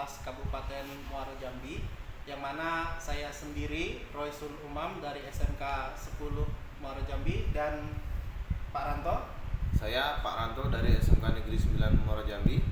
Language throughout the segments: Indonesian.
kelas Kabupaten Muaro Jambi, yang mana saya sendiri Roysul Umam dari SMK 10 Muaro Jambi dan Pak Ranto. Saya Pak Ranto dari SMK Negeri 9 Muaro Jambi.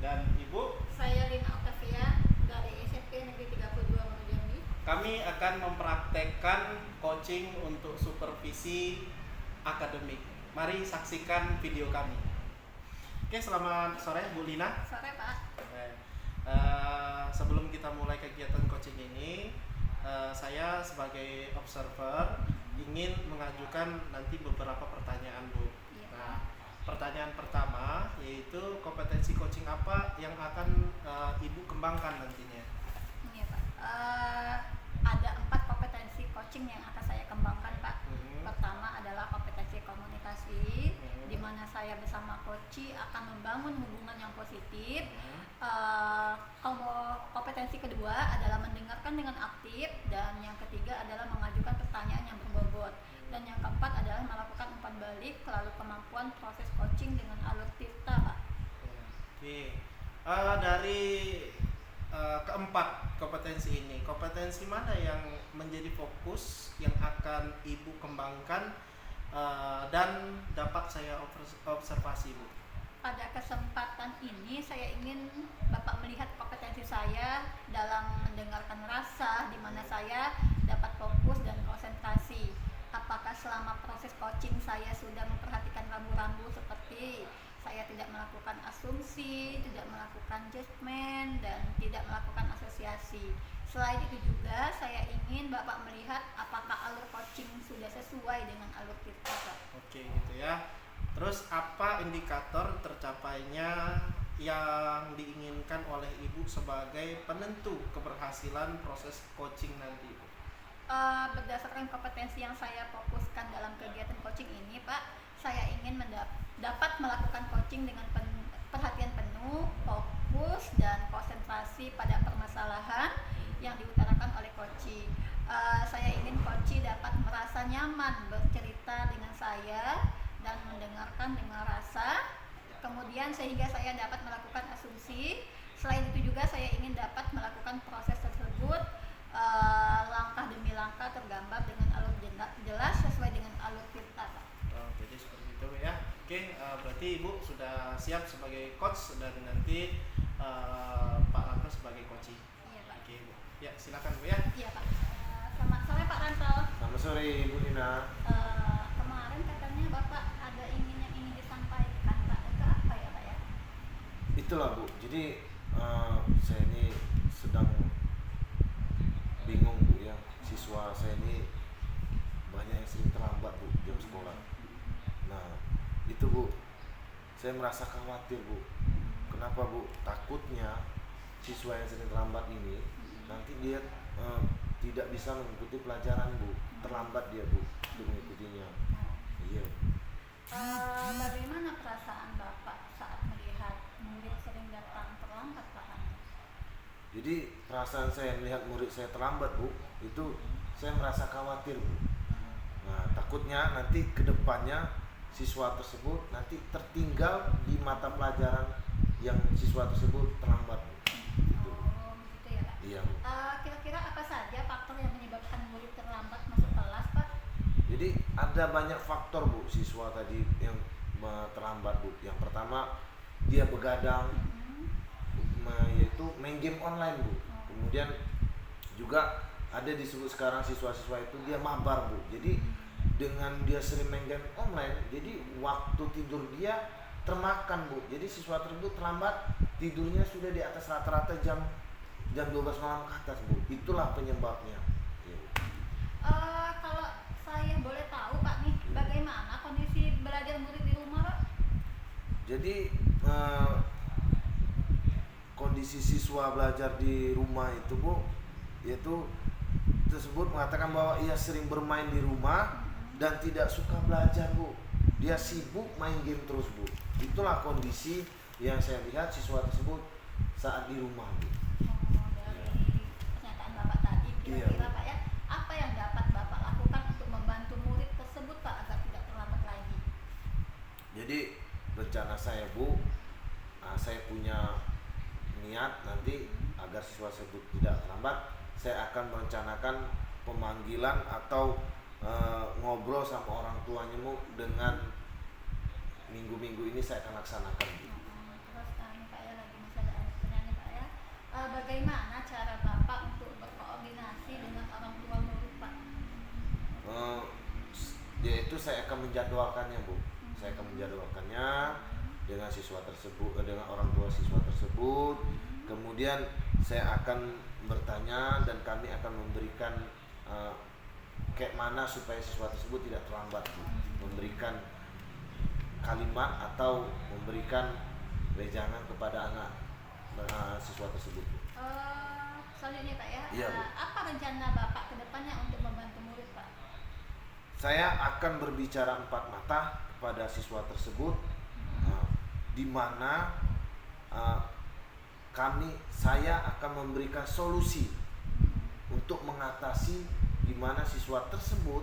Dan Ibu. Saya Lina Octavia dari SMP Negeri 32 Muaro Jambi. Kami akan mempraktekkan coaching untuk supervisi akademik. Mari saksikan video kami. Oke, selamat sore Bu Lina. Sore Pak. Sebelum kita mulai kegiatan coaching ini, saya sebagai observer ingin mengajukan nanti beberapa pertanyaan Bu. Iya, Nah, pertanyaan pertama yaitu kompetensi coaching apa yang akan Ibu kembangkan nantinya? Iya Pak. Ada 4 kompetensi coaching yang akan saya kembangkan Pak. Pertama adalah kompetensi komunikasi, di mana saya bersama coach akan membangun hubungan yang positif. Kompetensi kedua adalah mendengarkan dengan aktif, dan yang ketiga adalah mengajukan pertanyaan yang berbobot, dan yang keempat adalah melakukan umpan balik, lalu kemampuan proses coaching dengan alur tirta Pak. Oke, dari keempat kompetensi ini, kompetensi mana yang menjadi fokus yang akan Ibu kembangkan dan dapat saya observasi Bu? Pada kesempatan ini saya ingin Bapak melihat kompetensi saya dalam mendengarkan rasa, di mana saya dapat fokus dan konsentrasi. Apakah selama proses coaching saya sudah memperhatikan rambu-rambu seperti saya tidak melakukan asumsi, tidak melakukan judgement, dan tidak melakukan asosiasi. Selain itu juga saya ingin Bapak melihat apakah alur coaching sudah sesuai dengan alur kita. Oke, gitu ya. Terus apa indikator tercapainya yang diinginkan oleh Ibu sebagai penentu keberhasilan proses coaching nanti, Bu? Berdasarkan kompetensi yang saya fokuskan dalam kegiatan coaching ini Pak, saya ingin dapat melakukan coaching dengan perhatian penuh, fokus, dan konsentrasi pada permasalahan yang diutarakan oleh coach. Saya ingin coach dapat merasa nyaman bercerita dengan saya dan mendengarkan dengan rasa, kemudian sehingga saya dapat melakukan asumsi. Selain itu juga saya ingin dapat melakukan proses tersebut langkah demi langkah tergambar dengan alur jelas sesuai dengan alur kita. Jadi seperti itu ya. Oke, berarti Ibu sudah siap sebagai coach dan nanti Pak Ranto sebagai coach. Iya Pak. Oke Bu. Ya silakan Bu ya. Iya Pak. Selamat sore Pak Ranto. Selamat sore Ibu Lina. Kemarin katanya Bapak ada yang ingin disampaikan Pak. Itu apa ya Pak ya? Itulah Bu. Jadi saya ini sedang bingung Bu ya. Siswa saya ini banyak yang sering terlambat Bu jam sekolah. Nah itu Bu, saya merasa khawatir Bu. Kenapa Bu? Takutnya siswa yang sering terlambat ini nanti dia tidak bisa mengikuti pelajaran Bu. Terlambat dia Bu untuk mengikutinya. Iya. Bagaimana perasaan Bapak saat melihat murid sering datang terlambat Pak? Jadi perasaan saya melihat murid saya terlambat Bu, itu saya merasa khawatir Bu. Nah takutnya nanti ke depannya siswa tersebut nanti tertinggal di mata pelajaran yang siswa tersebut terlambat Bu. Oh begitu ya Pak. Iya Bu. Kira-kira apa saja faktor yang menyebabkan murid terlambat masuk kelas Pak? Jadi ada banyak faktor Bu siswa tadi yang terlambat Bu. Yang pertama dia begadang, yaitu main game online Bu. Kemudian juga ada disebut sekarang siswa-siswa itu dia mabar Bu. Jadi dengan dia sering main game online, jadi waktu tidur dia termakan Bu. Jadi siswa tersebut terlambat tidurnya sudah di atas rata-rata jam 12 malam ke atas Bu. Itulah penyebabnya. Ya, Bu. Kalau saya boleh tahu Pak nih, bagaimana kondisi belajar murid di rumah Pak? Jadi kondisi siswa belajar di rumah itu Bu, yaitu tersebut mengatakan bahwa ia sering bermain di rumah dan tidak suka belajar Bu. Dia sibuk main game terus Bu. Itulah kondisi yang saya lihat siswa tersebut saat di rumah Bu. Dari pernyataan Bapak tadi, kira-kira Iya. Pak ya, apa yang dapat Bapak lakukan untuk membantu murid tersebut Pak agar tidak terlambat lagi? Jadi rencana saya Bu, saya punya niat nanti agar agar siswa tersebut tidak terlambat, saya akan merencanakan pemanggilan atau ngobrol sama orang tuanya Bu, dengan minggu-minggu ini saya akan laksanakan. Terus ini Pak ya, lagi masih ada pertanyaan nih Pak ya. Bagaimana cara Bapak untuk berkoordinasi dengan orang tua murid Pak? Yaitu saya akan menjadwalkannya Bu. Saya akan menjadwalkannya dengan siswa tersebut, dengan orang tua siswa tersebut. Kemudian saya akan bertanya dan kami akan memberikan kayak mana supaya siswa tersebut tidak terlambat Bu. Memberikan kalimat atau memberikan wejangan kepada anak siswa tersebut. Selanjutnya Pak ya, Iya, Bu. apa rencana Bapak ke depannya untuk membantu murid Pak? Saya akan berbicara empat mata kepada siswa tersebut, di mana saya akan memberikan solusi untuk mengatasi di mana siswa tersebut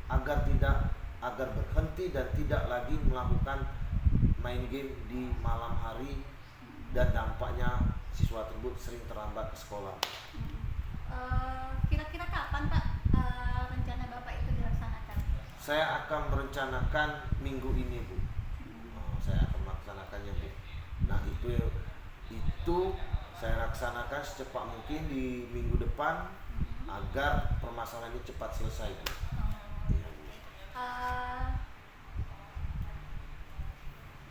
agar berhenti dan tidak lagi melakukan main game di malam hari dan dampaknya siswa tersebut sering terlambat ke sekolah. Kira-kira kapan Pak rencana Bapak itu dilaksanakan? Saya akan merencanakan minggu ini Bu. Saya akan melaksanakannya Bu. Nah itu saya laksanakan secepat mungkin di minggu depan agar permasalahan ini cepat selesai Bu.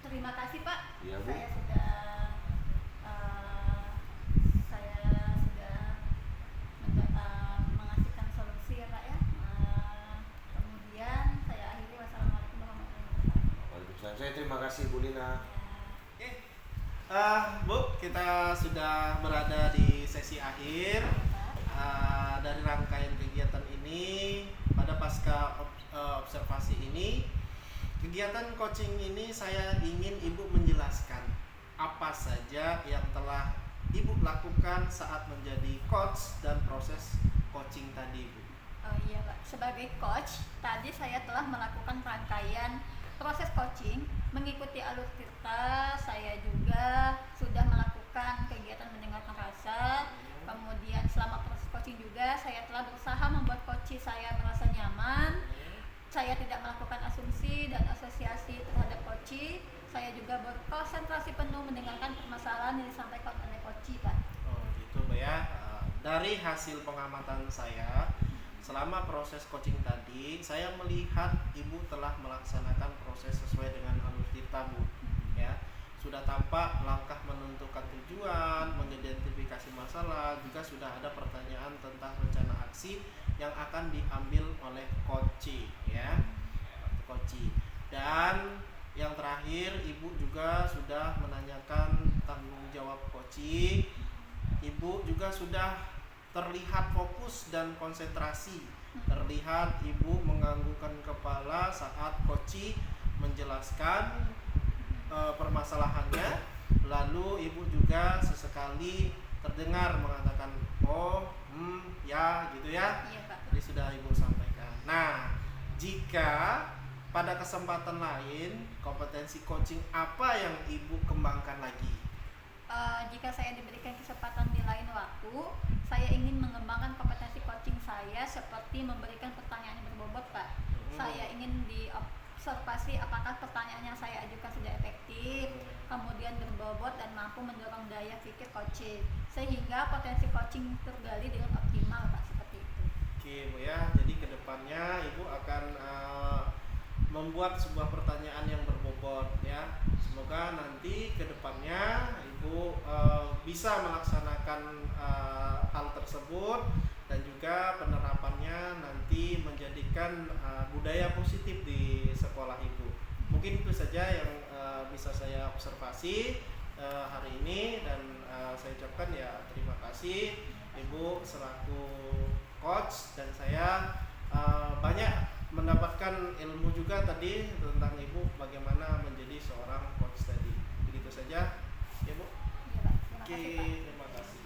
Terima kasih Pak. Iya, Bu. Saya sudah mengasihkan solusi ya Pak ya. Kemudian saya akhiri, wassalamualaikum warahmatullahi wabarakatuh. Waalaikumsalam. Saya terima kasih Bu Lina. Oke. Bu, kita sudah berada di sesi akhir dari rangkaian kegiatan ini. Pada pasca observasi ini, kegiatan coaching ini saya ingin Ibu menjelaskan apa saja yang telah Ibu lakukan saat menjadi coach dan proses coaching tadi, Bu. Oh iya Pak, sebagai coach tadi saya telah melakukan rangkaian proses coaching, mengikuti alur tirta. Saya juga sudah melakukan kegiatan mendengarkan rasa. Kemudian selama proses coaching juga saya telah berusaha membuat coach saya merasa nyaman. Saya tidak melakukan asumsi dan asosiasi terhadap coach. Saya juga berkonsentrasi penuh mendengarkan permasalahan yang disampaikan oleh coach Pak. Oh gitu Bu ya. Dari hasil pengamatan saya selama proses coaching tadi, saya melihat Ibu telah melaksanakan proses sesuai dengan alur tirta Bu. Ya, sudah tampak langkah menentukan tujuan, mengidentifikasi masalah, juga sudah ada pertanyaan tentang rencana aksi yang akan diambil oleh coach ya. Coach. Dan yang terakhir, Ibu juga sudah menanyakan tanggung jawab coach. Ibu juga sudah terlihat fokus dan konsentrasi. Terlihat Ibu menganggukkan kepala saat coach menjelaskan permasalahannya. Lalu Ibu juga sesekali terdengar mengatakan ya gitu ya. Iya Pak. Tadi sudah Ibu sampaikan. Nah, jika pada kesempatan lain kompetensi coaching apa yang Ibu kembangkan lagi? Jika saya diberikan kesempatan di lain waktu, saya ingin mengembangkan kompetensi coaching saya seperti memberikan pertanyaan yang berbobot Pak. Saya ingin diobservasi apakah pertanyaan yang saya ajukan sudah efektif, kemudian berbobot dan mampu mendorong daya pikir coaching, sehingga potensi coaching tergali dengan optimal Pak, seperti itu. Oke Bu ya, jadi kedepannya Ibu akan membuat sebuah pertanyaan yang berbobot ya. Semoga nanti kedepannya Ibu bisa melaksanakan hal tersebut dan juga penerapannya nanti menjadikan budaya positif di sekolah Ibu. Mungkin itu saja yang bisa saya observasi hari ini, dan saya ucapkan ya terima kasih Ibu selaku coach, dan saya banyak mendapatkan ilmu juga tadi tentang Ibu bagaimana menjadi seorang coach tadi. Begitu saja ya Bu. Iya Pak, terima Oke, kasih Pak. terima kasih.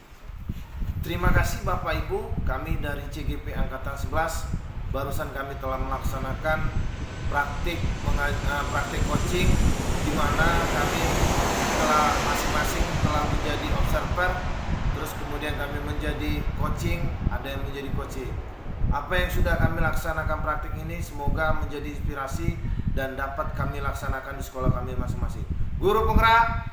Terima kasih Bapak Ibu, kami dari CGP Angkatan 11 barusan kami telah melaksanakan praktik coaching, di mana kami telah masing-masing telah menjadi observer, terus kemudian kemudian kami menjadi coaching, ada yang menjadi coaching. Apa yang sudah kami laksanakan praktik ini semoga menjadi inspirasi dan dapat kami laksanakan di sekolah kami masing-masing. Guru penggerak